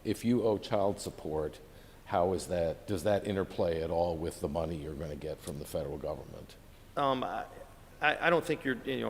if you owe child support, how is that? Does that interplay at all with the money you're going to get from the federal government? I don't think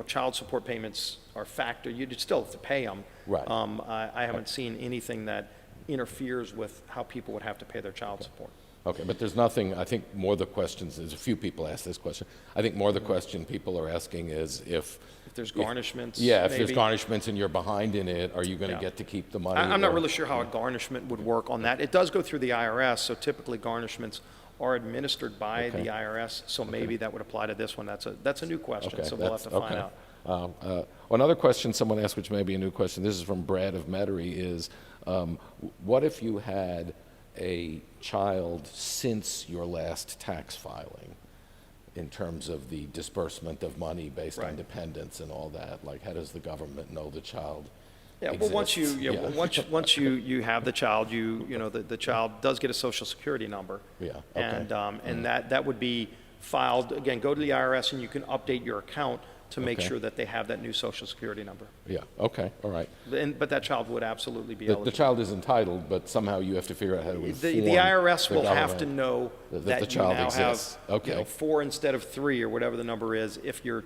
child support payments are factored. You'd still have to pay them. Right. I haven't seen anything that interferes with how people would have to pay their child support. Okay, but there's nothing, I think more the questions, there's a few people ask this question. I think more the question people are asking is if there's garnishments. If there's garnishments and you're behind in it, are you going to get to keep the money? I'm not really sure how a garnishment would work on that. It does go through the IRS, so typically garnishments are administered by the IRS, so maybe that would apply to this one. That's a new question, so we'll have to find out. Another question someone asked, which may be a new question, this is from Brad of Metairie, is what if you had a child since your last tax filing in terms of the disbursement of money based on dependents and all that? Like, how does the government know the child exists? Well, once you have the child, the child does get a Social Security number. And that would be filed, again, go to the IRS and you can update your account to make sure that they have that new Social Security number. All right. But that child would absolutely be eligible. The child is entitled, but somehow you have to figure out how to inform the IRS will have to know that the child you now exists. have 4 instead of 3 or whatever the number is if your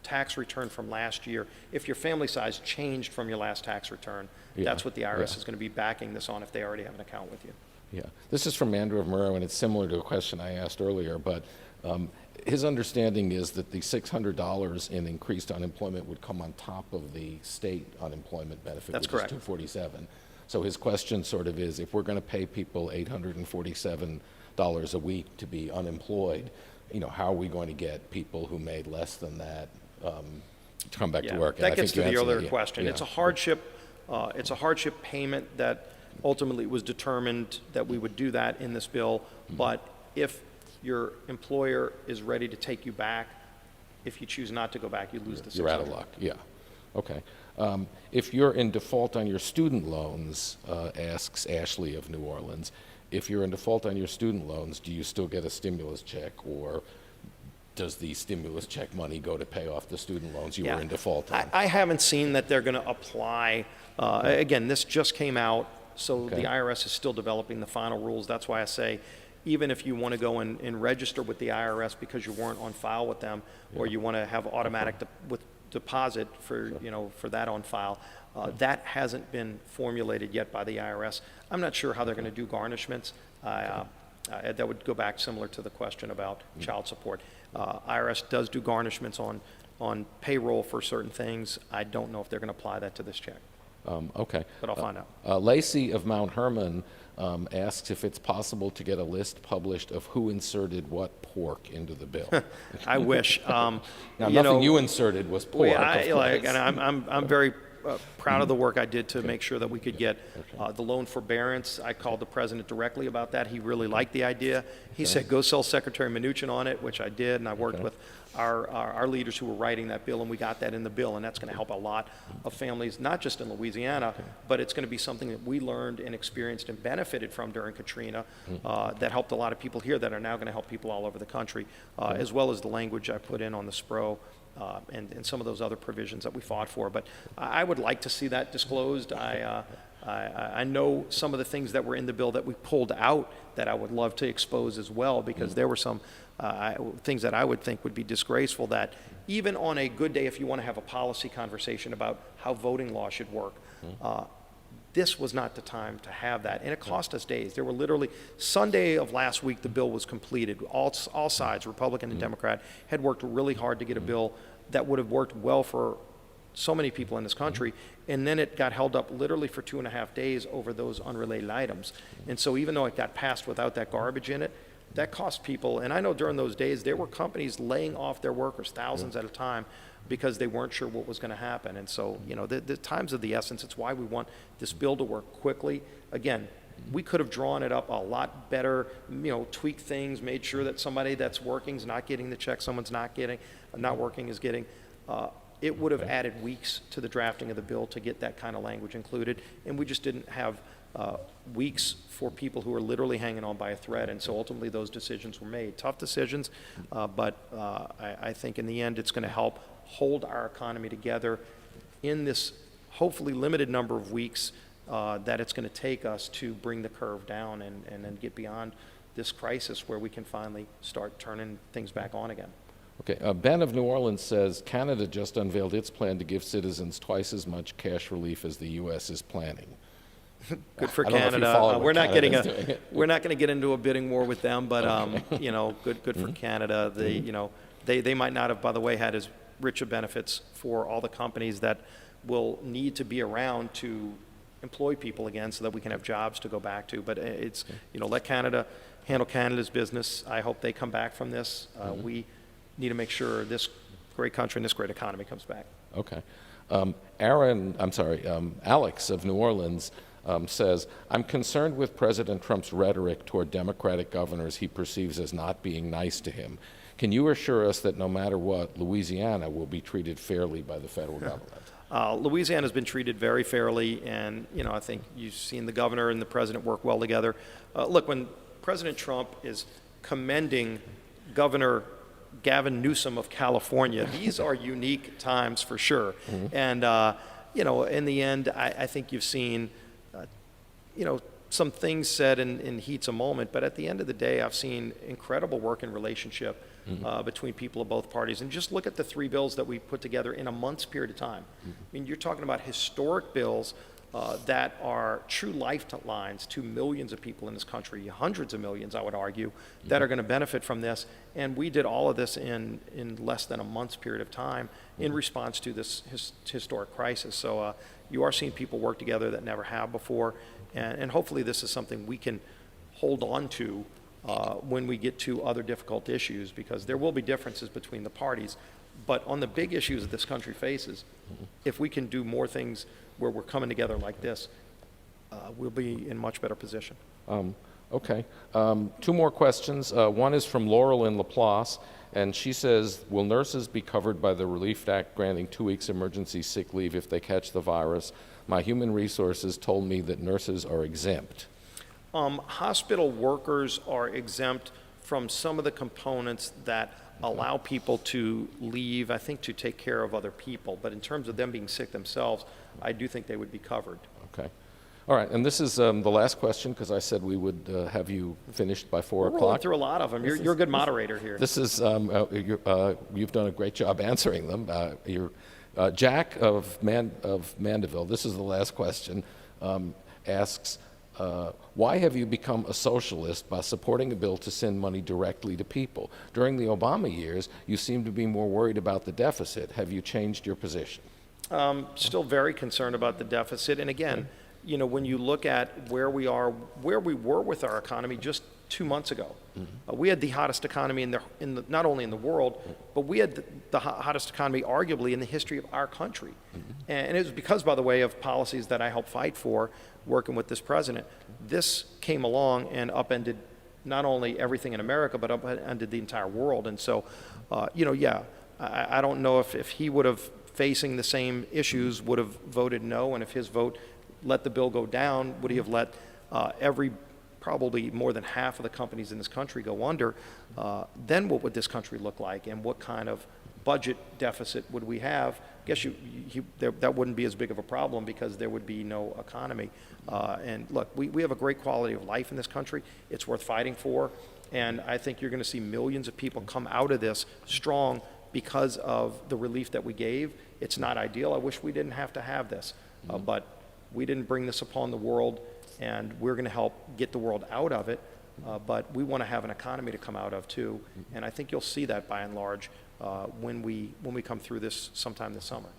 tax return from last year, if your family size changed from your last tax return, that's what the IRS is going to be backing this on if they already have an account with you. This is from Andrew of Murrow, and it's similar to a question I asked earlier, but his understanding is that the $600 in increased unemployment would come on top of the state unemployment benefit, That's which correct. is $247. So his question sort of is, if we're going to pay people $847 a week to be unemployed, how are we going to get people who made less than that to come back to work? And That I gets think to you the answered other it, question. yeah. It's a hardship payment that ultimately was determined that we would do that in this bill. But if your employer is ready to take you back, if you choose not to go back, you lose the $600. You're out of luck, yeah. Okay. If you're in default on your student loans, asks Ashley of New Orleans, if you're in default on your student loans, do you still get a stimulus check, or does the stimulus check money go to pay off the student loans you were in default on? I haven't seen that they're going to apply. Again, this just came out, so the IRS is still developing the final rules. That's why I say, even if you want to go and register with the IRS because you weren't on file with them, or you want to have automatic deposit for for that on file, that hasn't been formulated yet by the IRS. I'm not sure how they're going to do garnishments. That would go back similar to the question about child support. IRS does do garnishments on payroll for certain things. I don't know if they're going to apply that to this check. Okay. But I'll find out. Lacey of Mount Hermon asks if it's possible to get a list published of who inserted what pork into the bill. I wish. Now, nothing you inserted was pork. And I'm very proud of the work I did to make sure that we could get the loan forbearance. I called the president directly about that. He really liked the idea. He said, go sell Secretary Mnuchin on it, which I did, and I worked with our leaders who were writing that bill, and we got that in the bill, and that's going to help a lot of families, not just in Louisiana, but it's going to be something that we learned and experienced and benefited from during Katrina that helped a lot of people here that are now going to help people all over the country, as well as the language I put in on the SPRO. And some of those other provisions that we fought for. But I would like to see that disclosed. I know some of the things that were in the bill that we pulled out that I would love to expose as well, because there were some things that I would think would be disgraceful, that even on a good day, if you want to have a policy conversation about how voting law should work, this was not the time to have that, and it cost us days. There were literally, Sunday of last week, the bill was completed. All sides, Republican and Democrat, had worked really hard to get a bill that would have worked well for so many people in this country, and then it got held up literally for 2.5 days over those unrelated items. And so even though it got passed without that garbage in it, that cost people, and I know during those days there were companies laying off their workers, thousands at a time, because they weren't sure what was going to happen. And so, the time's of the essence. It's why we want this bill to work quickly. Again, we could have drawn it up a lot better, tweaked things, made sure that somebody that's working is not getting the check, someone's not working is getting. It would have added weeks to the drafting of the bill to get that kind of language included, and we just didn't have weeks for people who are literally hanging on by a thread. And so ultimately those decisions were made. Tough decisions, but I think in the end it's going to help hold our economy together in this hopefully limited number of weeks that it's going to take us to bring the curve down and then get beyond this crisis where we can finally start turning things back on again. Okay, Ben of New Orleans says, Canada just unveiled its plan to give citizens twice as much cash relief as the U.S. is planning. Good for I don't know if you Canada. follow We're what not Canada's doing it. we're not going to get into a bidding war with them, but good for Canada. They might not have, by the way, had as rich of benefits for all the companies that will need to be around to employ people again, so that we can have jobs to go back to. But it's let Canada handle Canada's business. I hope they come back from this. We need to make sure this great country and this great economy comes back. Okay. Alex of New Orleans says, I'm concerned with President Trump's rhetoric toward Democratic governors he perceives as not being nice to him. Can you assure us that no matter what, Louisiana will be treated fairly by the federal government? Louisiana has been treated very fairly, and I think you've seen the governor and the president work well together. Look, when President Trump is commending Governor Gavin Newsom of California, these are unique times for sure. And in the end, I think you've seen some things said in heat's a moment, but at the end of the day, I've seen incredible work and relationship between people of both parties. And just look at the 3 bills that we put together in a month's period of time. I mean, you're talking about historic bills that are true lifelines to millions of people in this country, hundreds of millions, I would argue, that are going to benefit from this. And we did all of this in less than a month's period of time in response to this historic crisis. So, you are seeing people work together that never have before, and hopefully this is something we can hold on to when we get to other difficult issues, because there will be differences between the parties. But on the big issues that this country faces, if we can do more things where we're coming together like this, we'll be in much better position. Okay. Two more questions. One is from Laurel in Laplace, and she says, will nurses be covered by the Relief Act granting 2 weeks emergency sick leave if they catch the virus? My human resources told me that nurses are exempt. Hospital workers are exempt from some of the components that allow people to leave, I think, to take care of other people. But in terms of them being sick themselves, I do think they would be covered. Okay. All right, and this is the last question, because I said we would have you finished by 4 We're o'clock. rolling through a lot of them. You're a good moderator here. This is, you've done a great job answering them. Jack of Mandeville, this is the last question, asks, why have you become a socialist by supporting a bill to send money directly to people? During the Obama years, you seem to be more worried about the deficit. Have you changed your position? Still very concerned about the deficit. And again, you know, when you look at where we are, where we were with our economy just 2 months ago, we had the hottest economy not only in the world, but we had the hottest economy arguably in the history of our country. And it was because, by the way, of policies that I helped fight for working with this president. This came along and upended not only everything in America, but upended the entire world. And so, you know, yeah, I don't know if he would have, facing the same issues, would have voted no, and if his vote let the bill go down, would he have let probably more than half of the companies in this country go under, then what would this country look like, and what kind of budget deficit would we have? I guess that wouldn't be as big of a problem, because there would be no economy. And look, we have a great quality of life in this country. It's worth fighting for, and I think you're going to see millions of people come out of this strong because of the relief that we gave. It's not ideal. I wish we didn't have to have this, but we didn't bring this upon the world, and we're going to help get the world out of it. But we want to have an economy to come out of too, and I think you'll see that by and large when we come through this sometime this summer.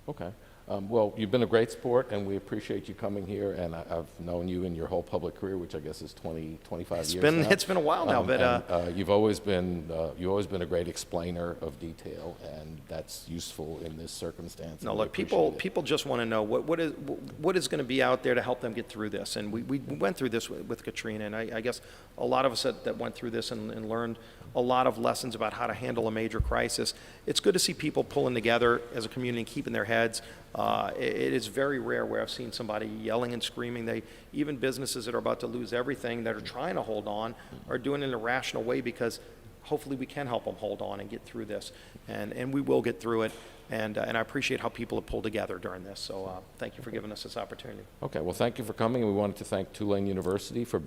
Okay. Well, you've been a great sport, and we appreciate you coming here, and I've known you in your whole public career, which I guess is 25 years now. It's been a while now, but you've always been a great explainer of detail, and that's useful in this circumstance. No, look, people just want to know what is going to be out there to help them get through this, and we went through this with Katrina, and I guess a lot of us that went through this and learned a lot of lessons about how to handle a major crisis. It's good to see people pulling together as a community and keeping their heads. It is very rare where I've seen somebody yelling and screaming. Even businesses that are about to lose everything, that are trying to hold on, are doing it in a rational way, because hopefully we can help them hold on and get through this. And we will get through it. And I appreciate how people have pulled together during this. So thank you for giving us this opportunity. Okay, well, thank you for coming. And we wanted to thank Tulane University for